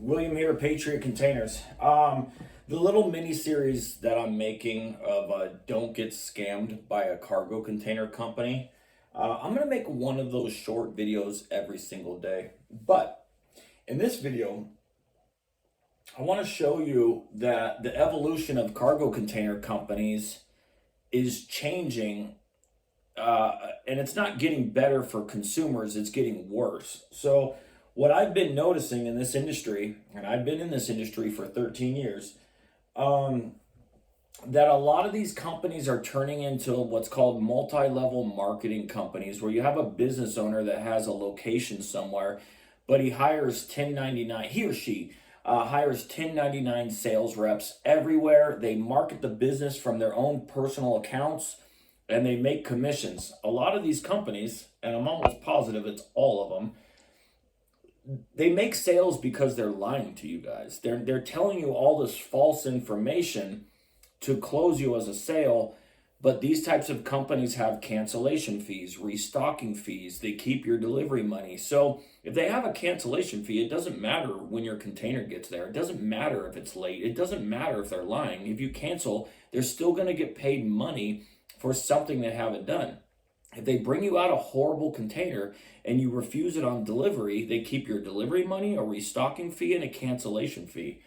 William here, Patriot Containers. The little mini series that I'm making of don't get scammed by a cargo container company. I'm gonna make one of those short videos every single day. But in this video, I want to show you that the evolution of cargo container companies is changing, and it's not getting better for consumers, it's getting worse. So what I've been noticing in this industry, and I've been in this industry for 13 years, um, that a lot of these companies are turning into what's called multi-level marketing companies, where you have a business owner that has a location somewhere, but he hires 1099, he or she hires 1099 sales reps everywhere. They market the business from their own personal accounts and they make commissions. A lot of these companies, and I'm almost positive it's all of them, they make sales because they're lying to you guys. They're telling you all this false information to close you as a sale, but these types of companies have cancellation fees, restocking fees. They keep your delivery money. So if they have a cancellation fee, it doesn't matter when your container gets there. It doesn't matter if it's late. It doesn't matter if they're lying. If you cancel, they're still going to get paid money for something they haven't done. If they bring you out a horrible container and you refuse it on delivery, they keep your delivery money, a restocking fee, and a cancellation fee.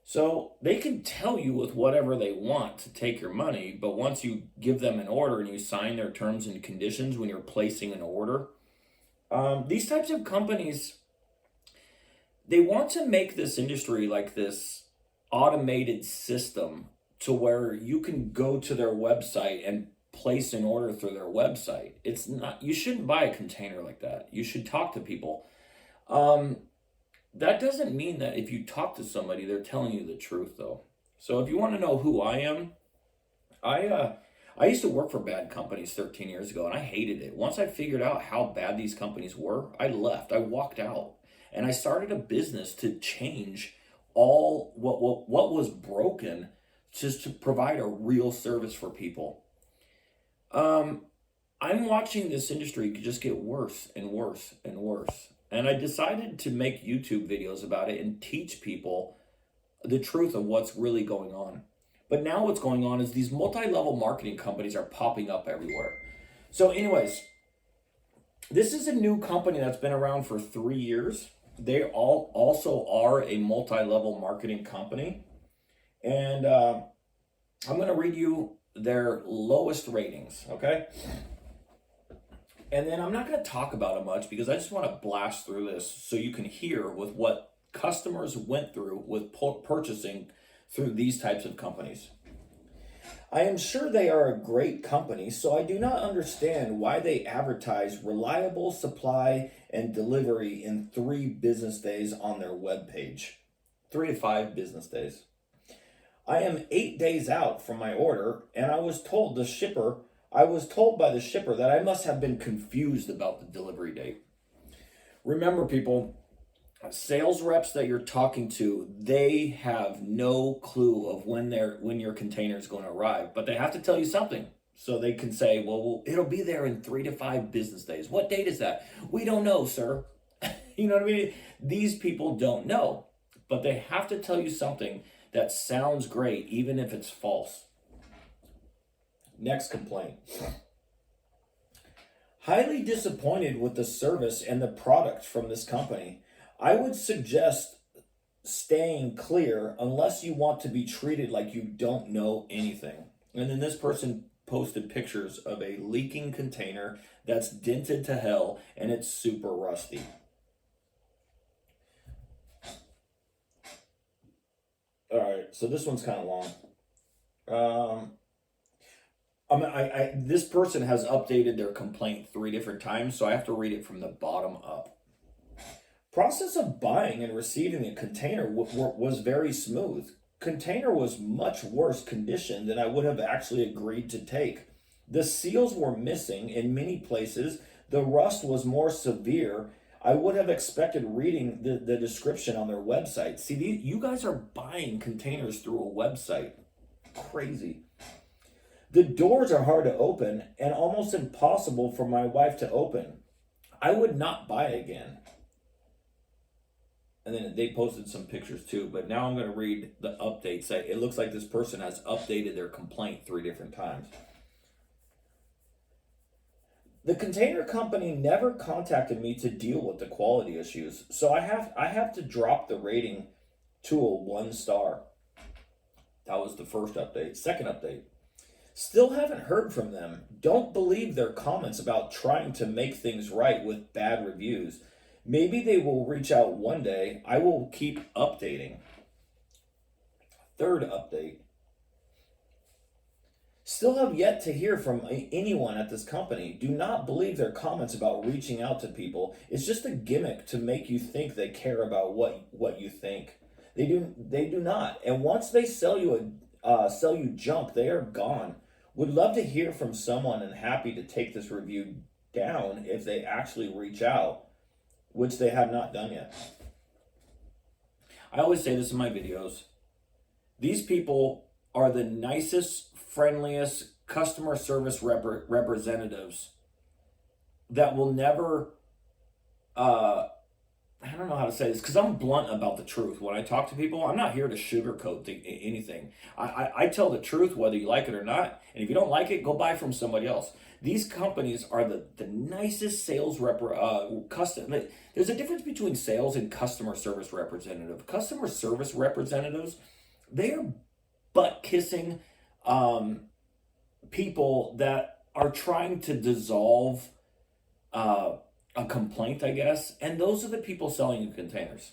So they can tell you with whatever they want to take your money, but once you give them an order and you sign their terms and conditions when you're placing an order, these types of companies, they want to make this industry like this automated system to where you can go to their website and place an order through their website. It's not, you shouldn't buy a container like that. You should talk to people. That doesn't mean that if you talk to somebody, they're telling you the truth, though. So if you want to know who I am, I used to work for bad companies 13 years ago, and I hated it. Once I figured out how bad these companies were, I left. I walked out, and I started a business to change all what was broken, just to provide a real service for people. I'm watching this industry just get worse and worse and worse. And I decided to make YouTube videos about it and teach people the truth of what's really going on. But now what's going on is these multi-level marketing companies are popping up everywhere. So anyways, this is a new company that's been around for 3 years. They all also are a multi-level marketing company. And I'm going to read you their lowest ratings, okay? And then I'm not going to talk about it much because I just want to blast through this so you can hear with what customers went through with purchasing through these types of companies. I am sure they are a great company, so I do not understand why they advertise reliable supply and delivery in 3 business days on their webpage. 3 to 5 business days. I am 8 days out from my order, and I was told by the shipper that I must have been confused about the delivery date. Remember, people, sales reps that you're talking to, they have no clue of when your container is going to arrive, but they have to tell you something. So they can say, well, it'll be there in 3 to 5 business days. What date is that? We don't know, sir. You know what I mean? These people don't know, but they have to tell you something that sounds great, even if it's false. Next complaint. Highly disappointed with the service and the product from this company. I would suggest staying clear unless you want to be treated like you don't know anything. And then this person posted pictures of a leaking container that's dented to hell and it's super rusty. All right, so this one's kind of long. This person has updated their complaint 3 different times, so I have to read it from the bottom up. Process of buying and receiving a container was very smooth. Container was much worse condition than I would have actually agreed to take. The seals were missing in many places. The rust was more severe. I would have expected reading the description on their website. See, you guys are buying containers through a website. Crazy. The doors are hard to open and almost impossible for my wife to open. I would not buy again. And then they posted some pictures too, but now I'm going to read the updates. It looks like this person has updated their complaint 3 different times. The container company never contacted me to deal with the quality issues, so I have to drop the rating to a 1 star. That was the first update. Second update. Still haven't heard from them. Don't believe their comments about trying to make things right with bad reviews. Maybe they will reach out one day. I will keep updating. Third update. Still have yet to hear from anyone at this company. Do not believe their comments about reaching out to people. It's just a gimmick to make you think they care about what you think. They do not. And once they sell you junk, they are gone. Would love to hear from someone and happy to take this review down if they actually reach out, which they have not done yet. I always say this in my videos. These people are the nicest, friendliest customer service representatives that will never, I don't know how to say this because I'm blunt about the truth. When I talk to people, I'm not here to sugarcoat anything. I tell the truth whether you like it or not. And if you don't like it, go buy from somebody else. These companies are the nicest sales there's a difference between sales and customer service representative. Customer service representatives, they are butt-kissing people that are trying to dissolve a complaint, I guess, and those are the people selling you containers.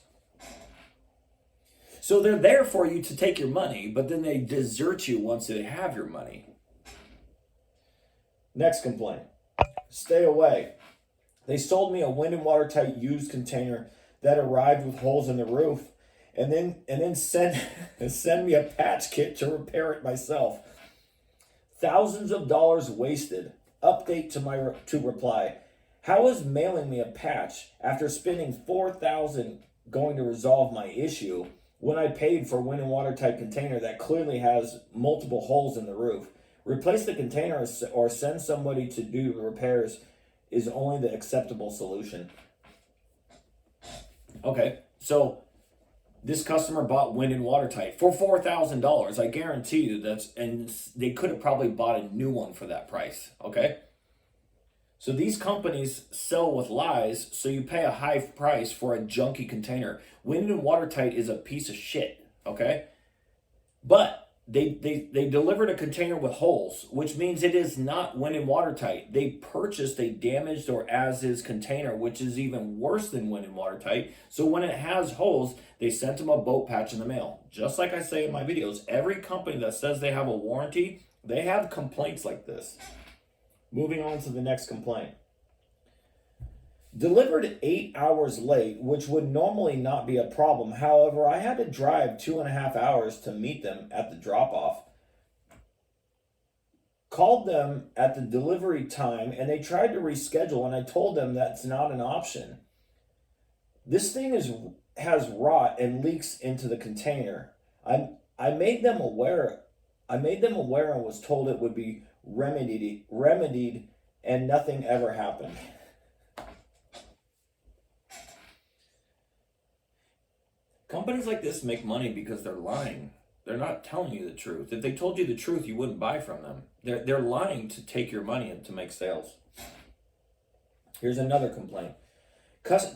So they're there for you to take your money, but then they desert you once they have your money. Next complaint. Stay away. They sold me a wind and watertight used container that arrived with holes in the roof, and then send me a patch kit to repair it myself. Thousands of dollars wasted. Update to reply. How is mailing me a patch after spending $4,000 going to resolve my issue when I paid for wind and watertight container that clearly has multiple holes in the roof? Replace the container or send somebody to do the repairs is only the acceptable solution. Okay, so this customer bought wind and watertight for $4,000. I guarantee you and they could have probably bought a new one for that price, okay? So these companies sell with lies, so you pay a high price for a junky container. Wind and watertight is a piece of shit, okay? But they delivered a container with holes, which means it is not wind and watertight. They purchased a damaged or as-is container, which is even worse than wind and watertight. So when it has holes, they sent them a boat patch in the mail. Just like I say in my videos, every company that says they have a warranty, they have complaints like this. Moving on to the next complaint. Delivered 8 hours late, which would normally not be a problem. However, I had to drive 2.5 hours to meet them at the drop-off. Called them at the delivery time, and they tried to reschedule, and I told them that's not an option. This thing has rot and leaks into the container. I made them aware and was told it would be remedied, and nothing ever happened. Companies like this make money because they're lying. They're not telling you the truth. If they told you the truth, you wouldn't buy from them. They're lying to take your money and to make sales. Here's another complaint.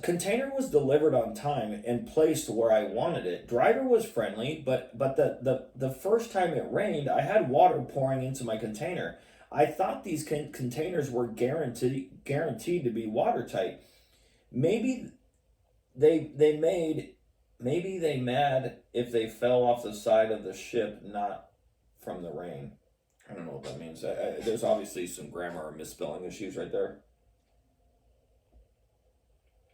Container was delivered on time and placed where I wanted it. Driver was friendly, but the first time it rained, I had water pouring into my container. I thought these containers were guaranteed to be watertight. Maybe they mad if they fell off the side of the ship, not from the rain. I don't know what that means. There's obviously some grammar or misspelling issues right there.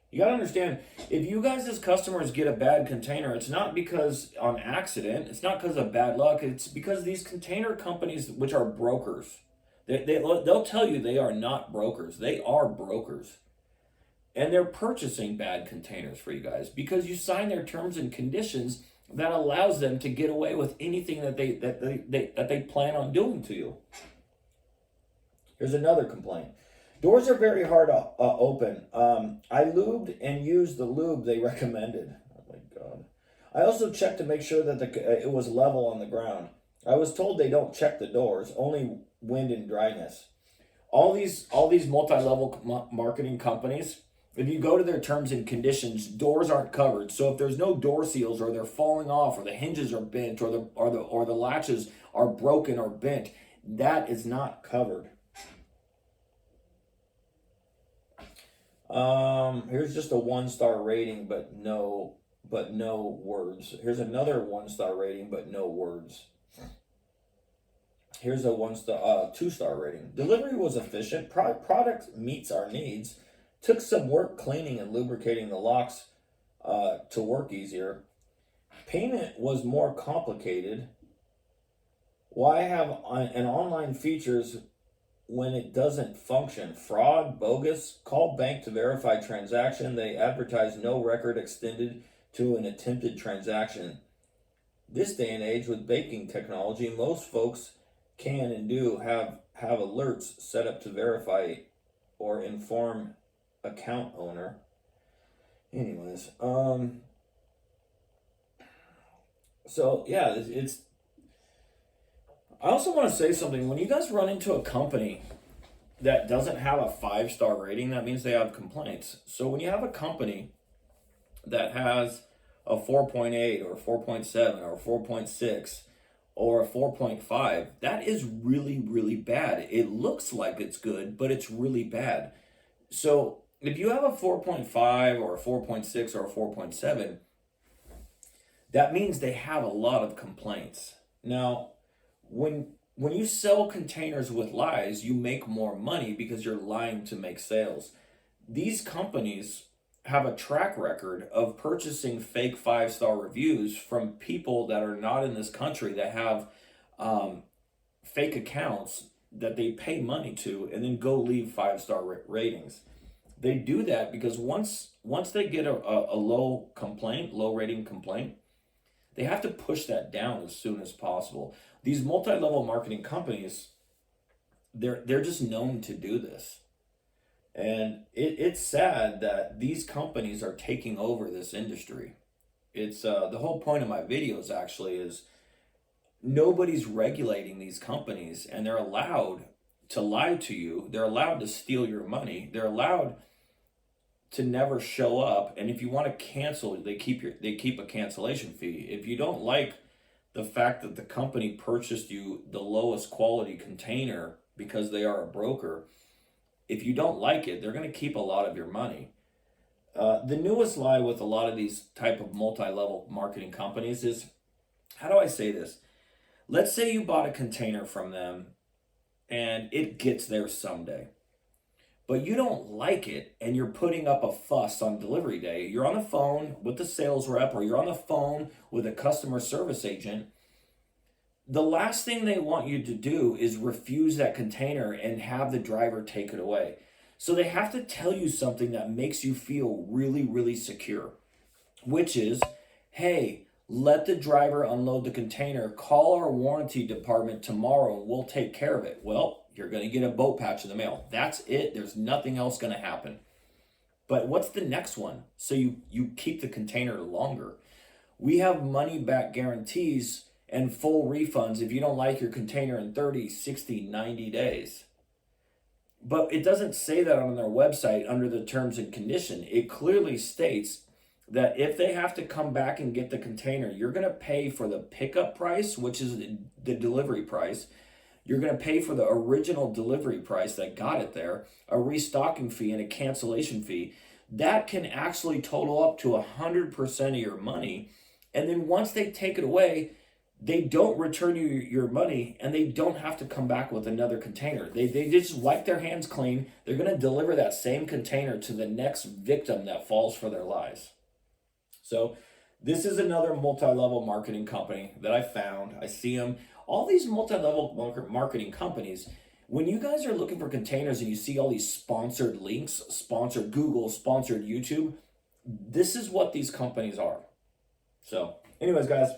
You gotta understand, if you guys as customers get a bad container, it's not because on accident, it's not because of bad luck, it's because these container companies, which are brokers, they'll tell you they are not brokers. They are brokers. And they're purchasing bad containers for you guys because you sign their terms and conditions that allows them to get away with anything that they plan on doing to you. Here's another complaint. Doors are very hard to open. I lubed and used the lube they recommended. Oh my I also checked to make sure that it was level on the ground. I was told they don't check the doors, only wind and dryness. All these multi-level marketing companies, if you go to their terms and conditions, doors aren't covered. So if there's no door seals, or they're falling off, or the hinges are bent, or the latches are broken or bent, that is not covered. Here's just a 1-star rating, but no words. Here's another 1-star rating, but no words. Here's a 2-star rating. Delivery was efficient. Product meets our needs. Took some work cleaning and lubricating the locks to work easier. Payment was more complicated. Why have an online features when it doesn't function? Fraud, bogus. Call bank to verify transaction. They advertise no record extended to an attempted transaction. This day and age with banking technology, most folks can and do have alerts set up to verify or inform account owner. Anyways, so yeah, it's I also want to say something. When you guys run into a company that doesn't have a 5-star rating, that means they have complaints. So when you have a company that has a 4.8 or 4.7 or 4.6 or a 4.5, that is really, really bad. It looks like it's good, but it's really bad. So if you have a 4.5 or a 4.6 or a 4.7, that means they have a lot of complaints. Now, when you sell containers with lies, you make more money because you're lying to make sales. These companies have a track record of purchasing fake 5-star reviews from people that are not in this country, that have fake accounts that they pay money to, and then go leave 5-star ratings. They do that because once they get a low rating complaint, they have to push that down as soon as possible. These multi-level marketing companies, they're just known to do this. And it's sad that these companies are taking over this industry. It's the whole point of my videos actually is nobody's regulating these companies, and they're allowed to lie to you. They're allowed to steal your money. They're allowed to never show up. And if you want to cancel, they keep a cancellation fee. If you don't like the fact that the company purchased you the lowest quality container because they are a broker, if you don't like it, they're going to keep a lot of your money. The newest lie with a lot of these type of multi-level marketing companies is, how do I say this? Let's say you bought a container from them and it gets there someday, but you don't like it and you're putting up a fuss on delivery day. You're on the phone with the sales rep, or you're on the phone with a customer service agent. The last thing they want you to do is refuse that container and have the driver take it away. So they have to tell you something that makes you feel really, really secure, which is, hey, let the driver unload the container. Call our warranty department tomorrow and we'll take care of it. Well, you're going to get a boat patch in the mail. That's it. There's nothing else going to happen. But what's the next one? So you keep the container longer. We have money back guarantees and full refunds if you don't like your container in 30, 60, 90 days. But it doesn't say that on their website under the terms and condition. It clearly states that if they have to come back and get the container, you're going to pay for the pickup price, which is the delivery price. You're going to pay for the original delivery price that got it there, a restocking fee, and a cancellation fee. That can actually total up to 100% of your money. And then once they take it away, they don't return you your money, and they don't have to come back with another container. They just wipe their hands clean. They're going to deliver that same container to the next victim that falls for their lies. So this is another multi-level marketing company that I found. I see them. All these multi-level marketing companies, when you guys are looking for containers and you see all these sponsored links, sponsored Google, sponsored YouTube, this is what these companies are. So anyways, guys,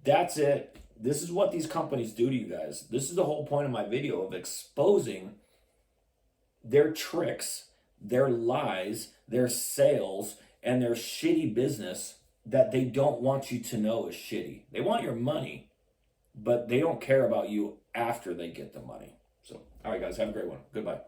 that's it. This is what these companies do to you guys. This is the whole point of my video, of exposing their tricks, their lies, their sales, and their shitty business that they don't want you to know is shitty. They want your money, but they don't care about you after they get the money. So, all right, guys, have a great one. Goodbye.